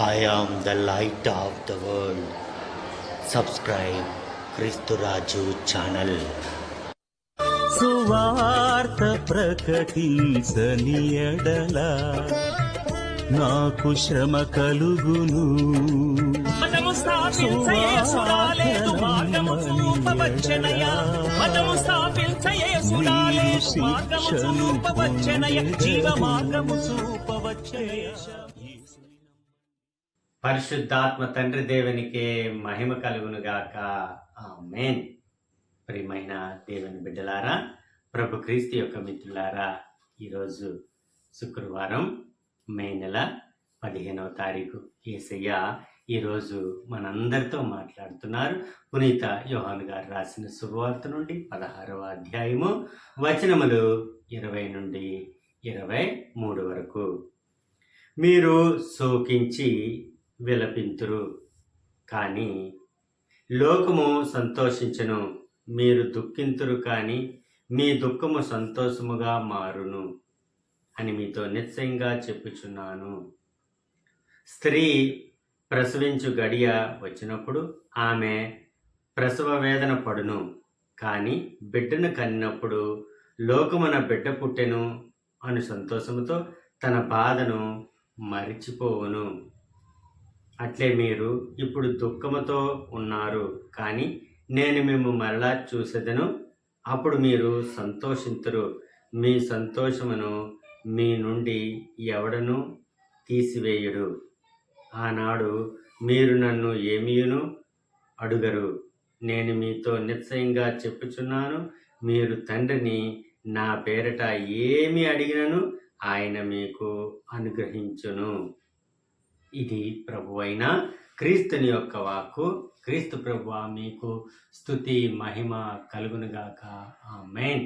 I am the light of the world. Subscribe Kristu Raju channel. సువార్త ప్రకటించని ఎడల నాకు శ్రమ కలుగును. మతము స్థాపించయేసురాలేదు మార్గము చూపవచ్చెనయా. మతము స్థాపించయేసురాలేదు మార్గము చూపవచ్చెనయా. జీవ మార్గము చూపవచ్చెనయా. పరిశుద్ధాత్మ తండ్రి దేవునికే మహిమ కలుగునుగాక. ఆమేన్. ప్రియమైన దేవుని బిడ్డలారా, ప్రభు క్రీస్తు యొక్క మిత్రులారా, ఈరోజు శుక్రవారం మే నెల 15వ తారీఖు. యేసయ్య ఈరోజు మనందరితో మాట్లాడుతున్నారు. పునీత యోహాను గారు రాసిన శుభవార్త నుండి 16వ అధ్యాయము వచనములు 20 నుండి 23 వరకు. మీరు శోకించి విలపింతురు, కానీ లోకము సంతోషించును. మీరు దుఃఖింతురు, కానీ మీ దుఃఖము సంతోషముగా మారును అని మీతో నిశ్చయంగా చెప్పుచున్నాను. స్త్రీ ప్రసవించు గడియ వచ్చినప్పుడు ఆమె ప్రసవ వేదన పడును, కానీ బిడ్డను కన్నప్పుడు లోకమున బిడ్డ పుట్టెను అను సంతోషముతో తన బాధను మరిచిపోవును. అట్లే మీరు ఇప్పుడు దుఃఖముతో ఉన్నారు, కానీ నేను మేము మరలా చూసేదను. అప్పుడు మీరు సంతోషింతురు. మీ సంతోషమును మీ నుండి ఎవడను తీసివేయుడు. ఆనాడు మీరు నన్ను ఏమీయును అడుగరు. నేను మీతో నిశ్చయంగా చెప్పుచున్నాను, మీరు తండ్రిని నా పేరట ఏమి అడిగినను ఆయన మీకు అనుగ్రహించును. ఇది ప్రభువైన క్రీస్తుని యొక్క వాక్కు. క్రీస్తు ప్రభువా మీకు స్తుతి మహిమ కలుగునుగాక. ఆమేన్.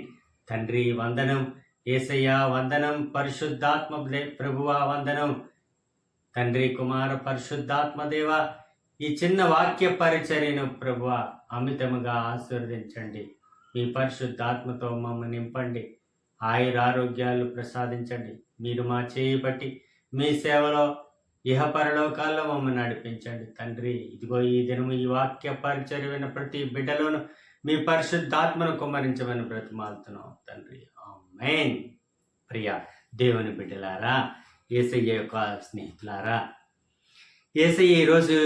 తండ్రి వందనం, యేసయ్య వందనం, పరిశుద్ధాత్మ ప్రభువా వందనం. తండ్రి కుమార పరిశుద్ధాత్మ దేవ, ఈ చిన్న వాక్య పరిచర్యను ప్రభువా అమితముగా ఆశీర్వదించండి. మీ పరిశుద్ధాత్మతో మమ్మల్ని నింపండి, ఆయురారోగ్యాలు ప్రసాదించండి. మీరు మా చేయి పట్టి మీ సేవలో ఇహపరలోకాల్లో మమ్మల్ని నడిపించండి తండ్రి. ఇదిగో ఈ దినము ఈ వాక్య పరిచర్యమైన ప్రతి బిడ్డలోను మీ పరిశుద్ధాత్మను కుమ్మరించమని బ్రతిమాలుతున్నాం తండ్రి. ఆమేన్. ప్రియ దేవుని బిడ్డలారా, యేసయ్య యొక్క స్నేహితులారా, యేసయ్య ఈరోజు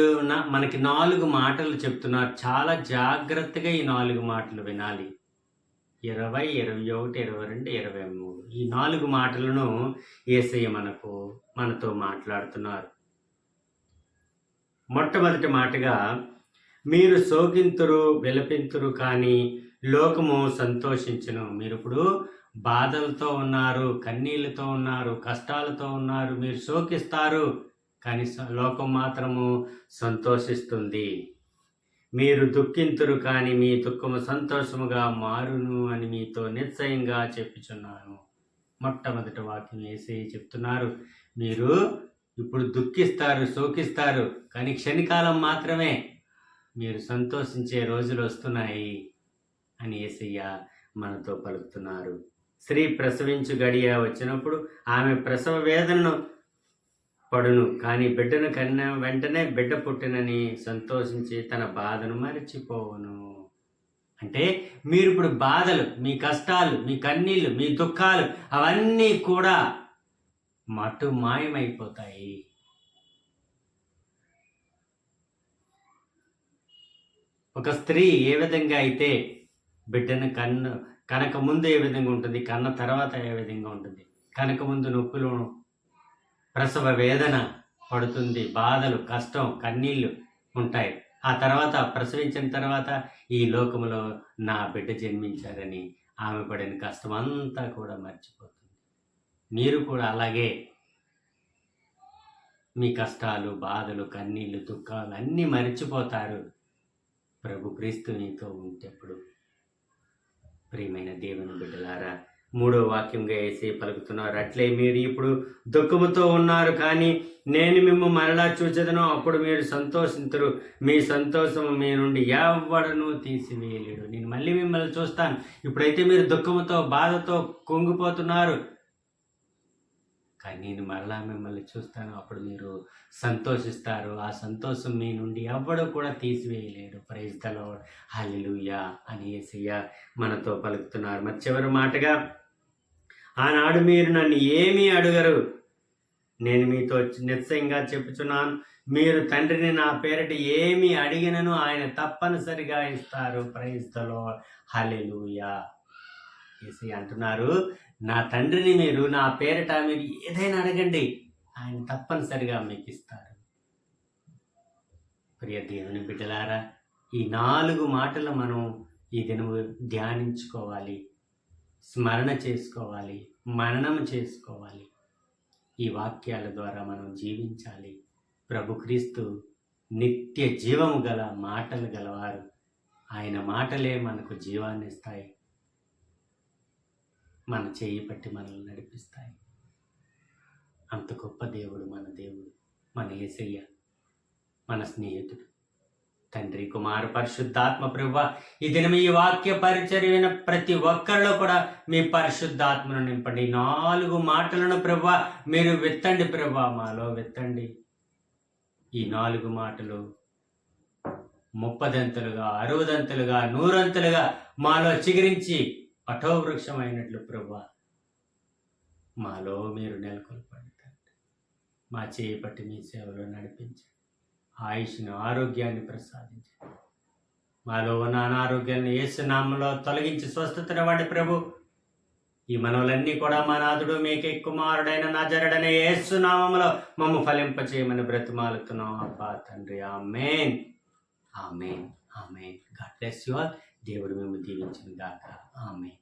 మనకి 4 మాటలు చెప్తున్నారు. చాలా జాగ్రత్తగా ఈ 4 మాటలు వినాలి. 20, 21, 22, 23 ఈ 4 మాటలను యేసయ్య మనతో మాట్లాడుతున్నారు. మొట్టమొదటి మాటగా, మీరు శోకింతురు విలపింతురు, కానీ లోకము సంతోషించును. మీరు ఇప్పుడు బాధలతో ఉన్నారు, కన్నీళ్లతో ఉన్నారు, కష్టాలతో ఉన్నారు. మీరు శోకిస్తారు, కానీ లోకం మాత్రము సంతోషిస్తుంది. మీరు దుఃఖింతురు, కానీ మీ దుఃఖము సంతోషముగా మారును అని మీతో నిశ్చయంగా చెప్పుచున్నాను. మొట్టమొదటి వాక్యం యేసయ్య చెప్తున్నారు, మీరు ఇప్పుడు దుఃఖిస్తారు, శోకిస్తారు, కానీ క్షణికాలం మాత్రమే. మీరు సంతోషించే రోజులు వస్తున్నాయి అని యేసయ్య మనతో పలుకుతున్నారు. స్త్రీ ప్రసవించు గడియ వచ్చినప్పుడు ఆమె ప్రసవ వేదనను పడును, కానీ బిడ్డను కన్న వెంటనే బిడ్డ పుట్టినని సంతోషించి తన బాధను మరిచిపోవును. అంటే మీరు ఇప్పుడు బాధలు, మీ కష్టాలు, మీ కన్నీళ్ళు, మీ దుఃఖాలు అవన్నీ కూడా మాయమైపోతాయి. ఒక స్త్రీ ఏ విధంగా అయితే బిడ్డను కనక ముందు ఏ విధంగా ఉంటుంది, కన్న తర్వాత ఏ విధంగా ఉంటుంది. కనక ముందు నొప్పులు, ప్రసవ వేదన పడుతుంది, బాధలు, కష్టం, కన్నీళ్ళు ఉంటాయి. ఆ తర్వాత ప్రసవించిన తర్వాత ఈ లోకంలో నా బిడ్డ జన్మించారని ఆమె పడిన కష్టం అంతా కూడా మర్చిపోతుంది. మీరు కూడా అలాగే మీ కష్టాలు, బాధలు, కన్నీళ్ళు, దుఃఖాలు అన్నీ మర్చిపోతారు ప్రభు క్రీస్తు నీతో ఉంటేప్పుడు. ప్రియమైన దేవుని బిడ్డలారా, 3వ వాక్యంగా యేసయ్య పలుకుతున్నారు, అట్లే మీరు ఇప్పుడు దుఃఖముతో ఉన్నారు, కానీ నేను మిమ్ము మరలా చూచెదను. అప్పుడు మీరు సంతోషింతురు. మీ సంతోషము మీ నుండి ఎవడను తీసివేయలేడు. నేను మళ్ళీ మిమ్మల్ని చూస్తాను. ఇప్పుడైతే మీరు దుఃఖముతో, బాధతో కుంగిపోతున్నారు, కానీ నేను మరలా మిమ్మల్ని చూస్తాను, అప్పుడు మీరు సంతోషిస్తారు. ఆ సంతోషం మీ నుండి ఎవ్వడు కూడా తీసివేయలేడు. ప్రైజ్ ద లార్డ్, హల్లెలూయా అని యేసయ్య మనతో పలుకుతున్నారు. మరి చివరి మాటగా, ఆనాడు మీరు నన్ను ఏమీ అడుగరు, నేను మీతో నిశ్చయంగా చెప్పుచున్నాను, మీరు తండ్రిని నా పేరిట ఏమి అడిగినను ఆయన తప్పనిసరిగా ఇస్తారు. ప్రైజ్ ద లార్డ్, హల్లెలూయా. యేసయ్య అంటున్నారు, నా తండ్రిని మీరు నా పేరిట మీరు ఏదైనా అడగండి, ఆయన తప్పనిసరిగా మీకు ఇస్తారు. ప్రియ దేవుని బిడ్డలారా, ఈ 4 మాటలు మనం ఈ దినము ధ్యానించుకోవాలి, స్మరణ చేసుకోవాలి, మననం చేసుకోవాలి. ఈ వాక్యాల ద్వారా మనం జీవించాలి. ప్రభు క్రీస్తు నిత్య జీవము గల మాటలు గలవారు. ఆయన మాటలే మనకు జీవాన్ని ఇస్తాయి, మన చేయి పట్టి మనల్ని నడిపిస్తాయి. అంత గొప్ప దేవుడు మన దేవుడు, మన యేసయ్య, మన స్నేహితుడు, తండ్రి, కుమార, పరిశుద్ధాత్మ. ప్రభువా, ఈ దినం ఈ వాక్య పరిచర్య విన్న ప్రతి ఒక్కరిలో కూడా మీ పరిశుద్ధాత్మను నింపండి. 4 మాటలను ప్రభువా మీరు విత్తండి. ప్రభువా, మాలో విత్తండి. ఈ 4 మాటలు 30దంతలుగా, 60దంతలుగా, 100ంతలుగా మాలో చిగురించి పఠోవృక్షం అయినట్లు ప్రభువా మాలో మీరు నెలకొల్పండి. మా చేయి పట్టి మీ సేవలో నడిపించండి. ఆయుష్ను, ఆరోగ్యాన్ని ప్రసాదించండి. మాలో ఉన్న అనారోగ్యాన్ని యేసు నామములో తొలగించి స్వస్థతనివ్వండి ప్రభు. ఈ మనవులన్నీ కూడా మా నాథుడు మీకే కుమారుడైన నజరుడైన యేసు నామములో మమ్ము ఫలింపచేయమని బ్రతిమాలుతున్నాం అబ్బా తండ్రి. Amen, amen, amen. God bless you all. దేవుడు మేము దీవించును గాక. ఆమేన్.